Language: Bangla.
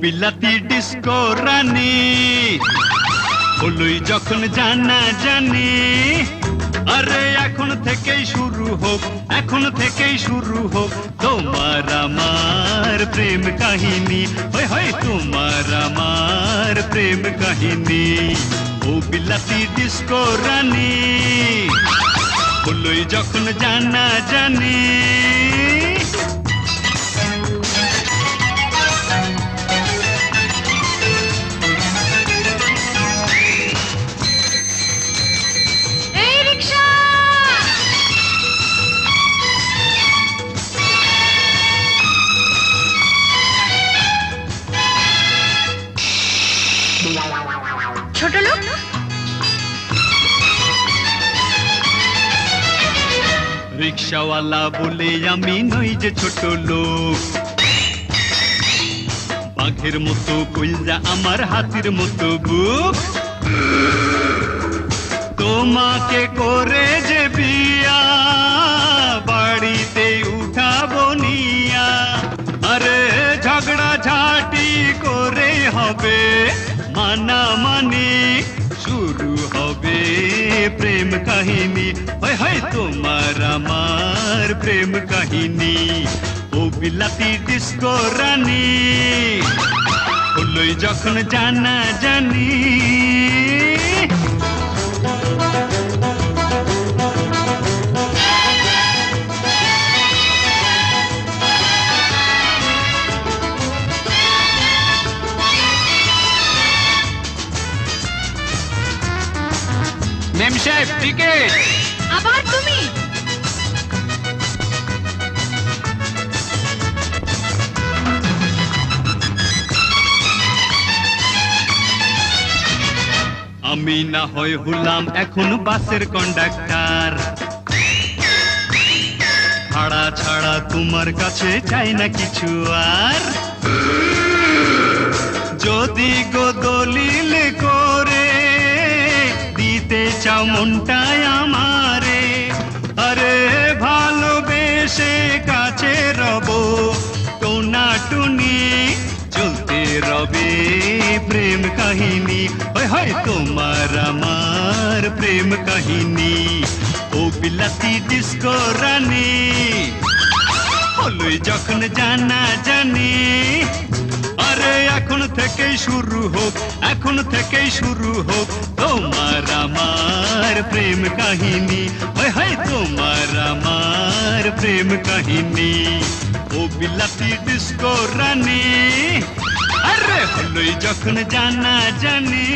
বিলাতি ডিস্কো রানী হলই যখন জানা জানি আরে এখন থেকেই শুরু হোক এখন থেকেই শুরু হোক তোমার আমার প্রেম কাহিনী হয় হয় তোমার আমার প্রেম কাহিনী ও বিলাতি ডিস্কো রানী হলই যখন জানা জানি ছোট লোক রিক্সাওয়ালা বলে আমি নই যে ছোট লোক বাঘের মতো কইলজা আমার হাতির মতো বুক তোমাকে করে যে বিয়া বাড়িতে উঠাবো নিয়া আরে ঝগড়া ঝাঁটি করে হবে মানামানি শুরু হবে প্রেম কাহিনী হয় হয় তোমার আমার প্রেম কাহিনী ও বিলাতি ডিস্কো রানী হলই যখন জানা জানি মেম সাহেব টিকেট আবার তুমি আমি না হয় হলাম এখন বাসের কন্ডাক্টর ভাড়া ছাড়া তোমার কাছে চাই না কিছু আর যদি গো দলিল করে দিতে চাও মনটাই আমারে আরে ভালোবেসে কাছে রব টোনা টুনি চলতে রবে প্রেম কাহিনী হয় হয় তোমার আমার প্রেম কাহিনী ও বিলাতি ডিস্কো রানী হলই যখন জানা জানি আরে এখন থেকেই শুরু হোক এখন থেকেই শুরু হোক তোমার আমার প্রেম কাহিনী হয় হয় তোমার আমার প্রেম কাহিনী ও বিলাতি ডিস্কো রানী আরে হলই যখন জানা জানি